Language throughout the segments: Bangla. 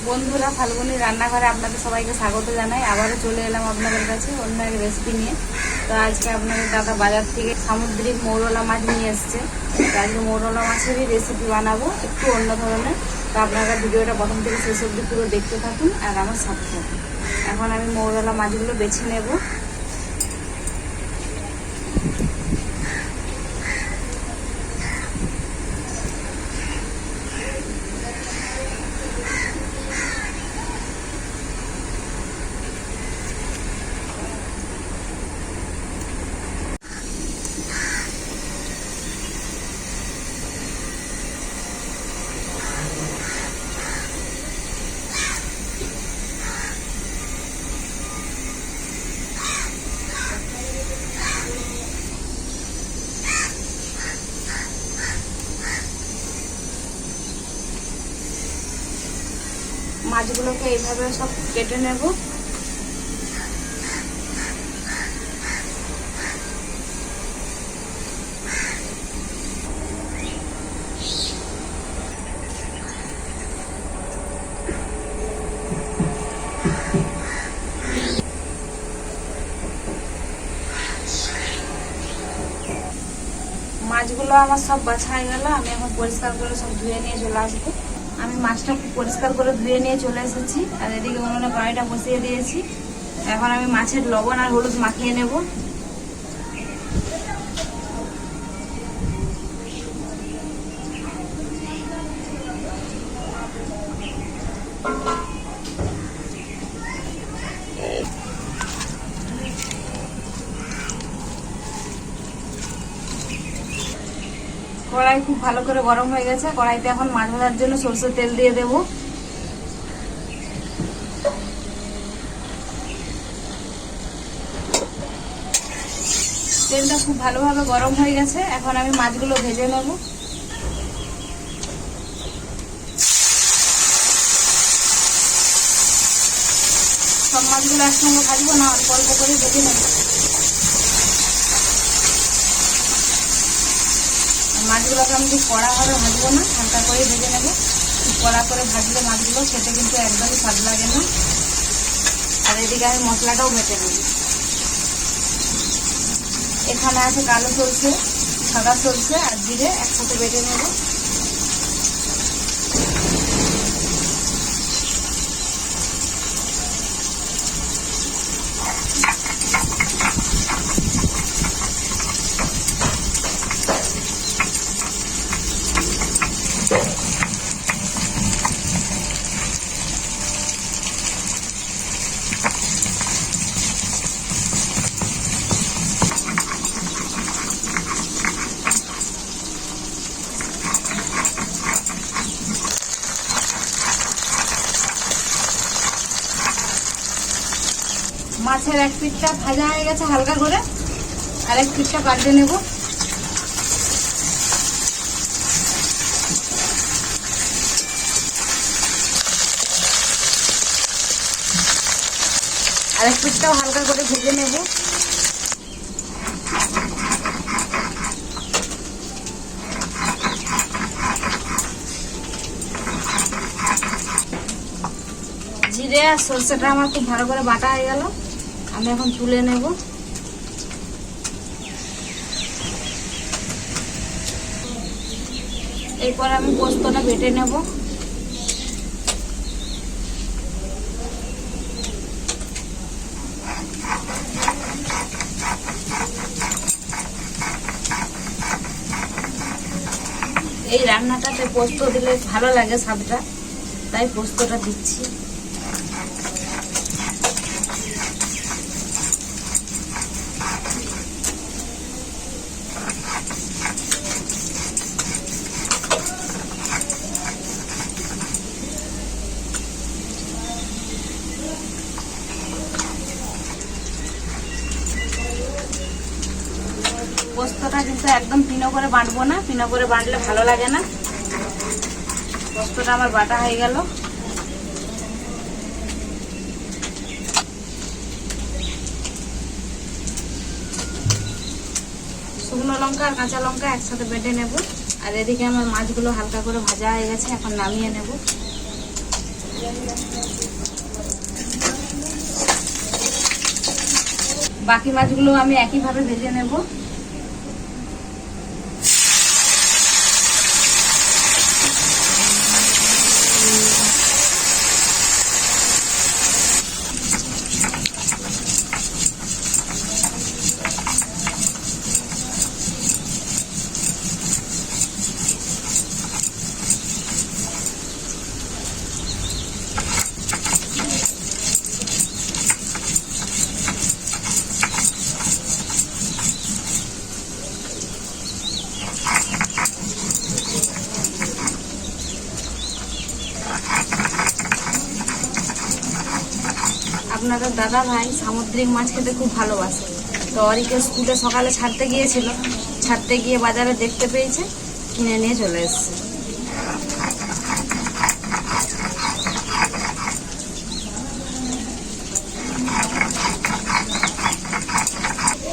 বন্ধুরা, ফাল্গুনি রান্নাঘরে আপনাদের সবাইকে স্বাগত জানাই। আবারও চলে এলাম আপনাদের কাছে অন্য এক রেসিপি নিয়ে। তো আজকে আপনাদের দাদা বাজার থেকে সামুদ্রিক মৌরলা মাছ নিয়ে এসছে। তো আজকে মৌরলা মাছেরই রেসিপি বানাবো, একটু অন্য ধরনের। তো আপনারা ভিডিওটা প্রথম থেকে শেষ অবধি পুরো দেখতে থাকুন আর আমার সাথে থাকুন। এখন আমি মৌরলা মাছগুলো বেছে নেব। মাছগুলোকে এইভাবে সব কেটে নেব। মাছগুলো আমার সব বাছা হয়ে গেল। আমি এখন পরিষ্কার করে সব ধুয়ে নিয়ে চলে আসবো। আমি মাছটা খুব পরিষ্কার করে ধুয়ে নিয়ে চলে এসেছি আর এদিকে উনুনে কড়াইটা বসিয়ে দিয়েছি। এখন আমি মাছের লবণ আর হলুদ মাখিয়ে নেব। কড়াই খুব ভালো করে গরম হয়ে গেছে। কড়াইতে এখন মাছ ভাজার জন্য সরষের তেল দিয়ে দেব। তেলটা খুব ভালোভাবে গরম হয়ে গেছে। এখন আমি মাছগুলো ভেজে নেব। সব মাছগুলো একসঙ্গে ভাজবো না, অল্প অল্প করে ভেজে নেব। মাছগুলোকে আমি খুব কড়াভাবে ভাজবো না, হালকা করে ভেজে নেবো। খুব কড়া করে ভাজলে মাছগুলো খেতে কিন্তু একদমই স্বাদ লাগে না। আর এদিকে আমি মশলাটাও বেটে নেব। এখানে আছে কালো সরষে, সাদা সরষে আর জিরে একসাথে বেটে নেব। মাছের এক পিঠটা ভাজা হয়ে গেছে হালকা করে, আর এক পিঠটা পাল্টে নেব। আর এক পিঠটাও হালকা করে ভেজে নেব। জিরে আর সরষেটা আমার খুব ভালো করে বাটা হয়ে গেল। আমি এখন তুলে নেব। এরপর আমি পোস্তটা বেটে নেব। এই রান্নাটাতে পোস্ত দিলে ভালো লাগে স্বাদটা, তাই পোস্তটা দিচ্ছি। পোস্তটা কিন্তু একদম পিনো করে বাটবো না, পিনো করে বাটলে ভালো লাগে না। পোস্তটা আমার বাটা হয়ে গেল। শুকনো লঙ্কা আর কাঁচা লঙ্কা একসাথে বেটে নেব। আর এদিকে আমার মাছগুলো হালকা করে ভাজা হয়ে গেছে, এখন নামিয়ে নেব। বাকি মাছগুলো আমি একইভাবে ভেজে নেব। আপনাদের দাদা ভাই সামুদ্রিক মাছ খেতে খুব ভালোবাসে। তো অরিকে স্কুলে সকালে ছাড়তে গিয়েছিল, ছাড়তে গিয়ে বাজারে দেখতে পেয়েছে, কিনে নিয়ে চলে এসছে।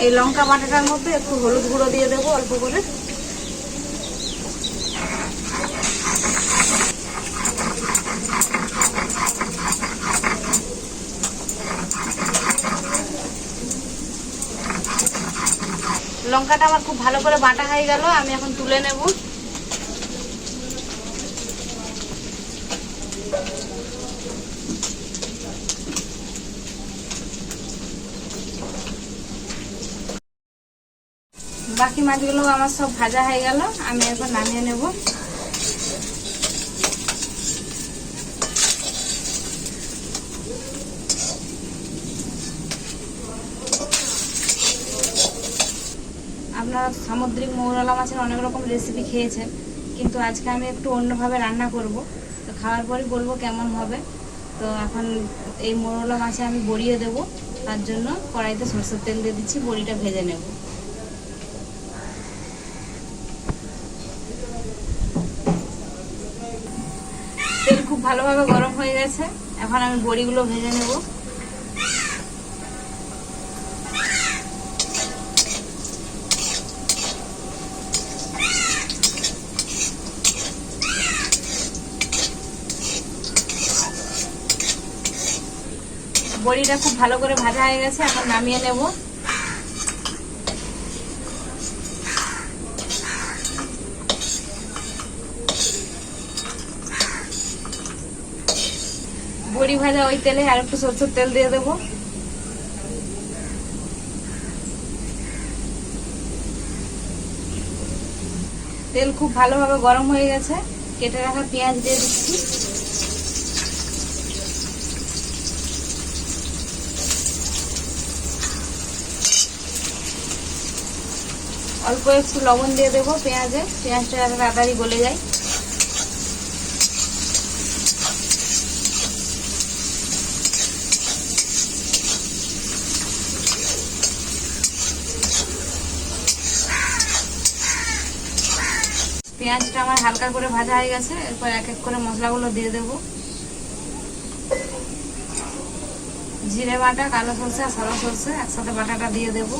এই লঙ্কা বাটাটার মধ্যে একটু হলুদ গুঁড়ো দিয়ে দেবো অল্প করে। লঙ্কাটা আমার খুব ভালো করে বাটা হয়ে গেল, আমি এখন তুলে নেব। বাকি মাছগুলো আমার সব ভাজা হয়ে গেল, আমি এখন নামিয়ে নেব। আপনারা সামুদ্রিক মৌরলা মাছের অনেক রকম রেসিপি খেয়েছেন, কিন্তু আজকে আমি একটু অন্যভাবে রান্না করব। তো খাওয়ার পরই বলবো কেমন হবে। তো এখন এই মৌরলা মাছে আমি বড়িয়ে দেব, তার জন্য কড়াইতে সরষের তেল দিয়ে দিচ্ছি, বড়িটা ভেজে নেব। তেল খুব ভালোভাবে গরম হয়ে গেছে, এখন আমি বড়িগুলো ভেজে নেব। বড়িটা খুব ভালো করে ভাজা হয়ে গেছে, এখন নামিয়ে নেব। বড়ি ভাজা ওই তেলে আর একটু সরষের তেল দিয়ে দেব। তেল খুব ভালোভাবে গরম হয়ে গেছে, কেটে রাখা পেঁয়াজ দিয়ে দিচ্ছি। অল্প একটু লবণ দিয়ে দেবো পেঁয়াজে, পেঁয়াজটা যাতে তাড়াতাড়ি গলে যায়। পেঁয়াজটা আমার হালকা করে ভাজা হয়ে গেছে, এরপর এক এক করে মশলাগুলো দিয়ে দেবো। জিরে বাটা, কালো সরষে আর সাদা সরষে একসাথে বাটাটা দিয়ে দেবো।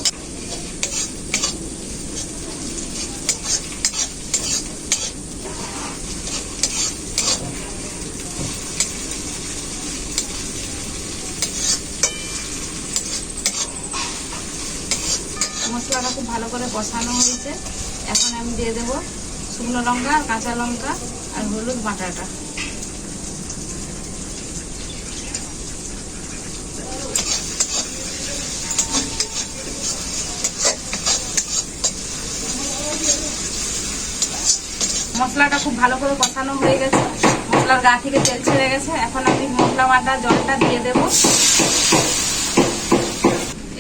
মশলাটা খুব ভালো করে কষানো হয়েছে, এখন আমি দিয়ে দেবো শুকনো লঙ্কা, কাঁচা লঙ্কা আর হলুদ বাটাটা। মশলাটা খুব ভালো করে কষানো হয়ে গেছে, মশলার গা থেকে তেল ছেড়ে গেছে, এখন আমি মশলা বাটা জলটা দিয়ে দেবো।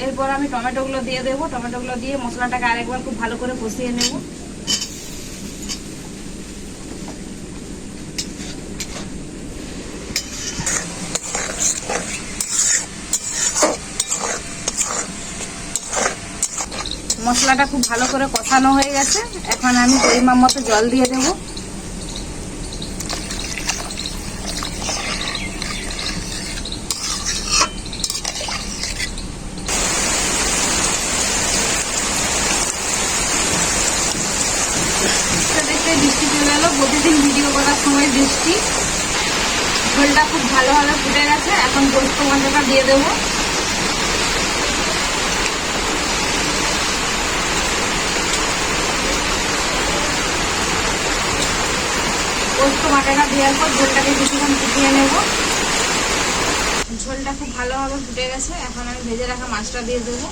এরপর আমি টমেটোগুলো দিয়ে দেবো, টমেটোগুলো দিয়ে মশলাটাকে আরেকবার খুব ভালো করে কষিয়ে নেব। মশলাটা খুব ভালো করে কষানো হয়ে গেছে, এখন আমি পরিমাণ মতো জল দিয়ে দেব। দেখতে বৃষ্টি চলে এলো, প্রতিদিন ভিডিও করার সময় বৃষ্টি। ঝোলটা খুব ভালোভাবে ফুটে গেছে, এখন পোস্ত মাছটা দিয়ে দেবো। পোস্ত বাটাটা দেওয়ার পর ঝোলটাকে কিছুক্ষণ ফুটিয়ে নেব। ঝোলটা খুব ভালোভাবে ফুটে গেছে, এখন আমি ভেজে রাখা মাছটা দিয়ে দেবো।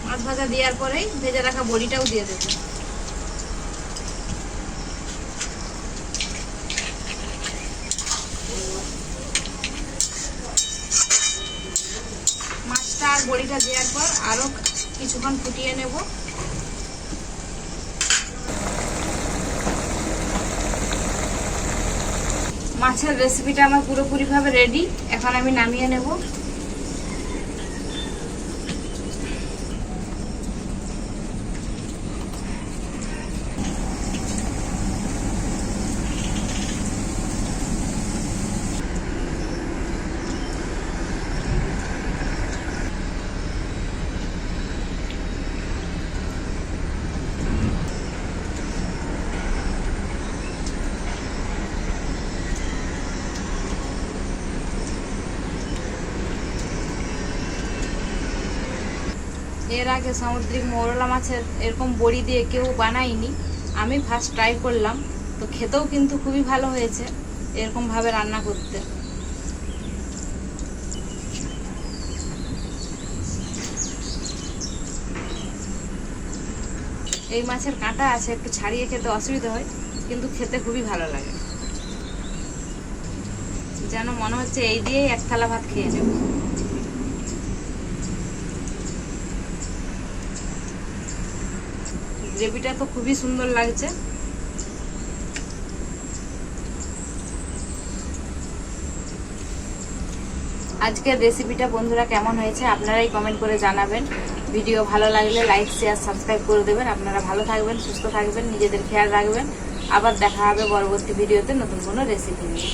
মাছ ভাজা দেওয়ার পরেই ভেজে রাখা বড়িটাও দিয়ে দেবো। মাছটা আর বড়িটা দেওয়ার পর আরো কিছুক্ষণ ফুটিয়ে নেব। মাছের রেসিপিটা আমার পুরোপুরিভাবে রেডি, এখন আমি নামিয়ে নেব। এর আগে সামুদ্রিক মৌরলা মাছের এরকম বড়ি দিয়ে কেউ বানায়নি, আমি ফার্স্ট ট্রাই করলাম। তো খেতেও কিন্তু খুবই ভালো হয়েছে এরকমভাবে রান্না করতে। এই মাছের কাঁটা আছে, একটু ছাড়িয়ে খেতে অসুবিধা হয়, কিন্তু খেতে খুবই ভালো লাগে। যেন মনে হচ্ছে এই দিয়েই এক থালা ভাত খেয়ে নেব। গ্রেভিটা তো খুবই সুন্দর লাগছে। আজকের রেসিপিটা বন্ধুরা কেমন হয়েছে আপনারাই কমেন্ট করে জানাবেন। ভিডিও ভালো লাগলে লাইক শেয়ার সাবস্ক্রাইব করে দেবেন। আপনারা ভালো থাকবেন, সুস্থ থাকবেন, নিজেদের খেয়াল রাখবেন। আবার দেখা হবে পরবর্তী ভিডিওতে নতুন কোনো রেসিপি নিয়ে।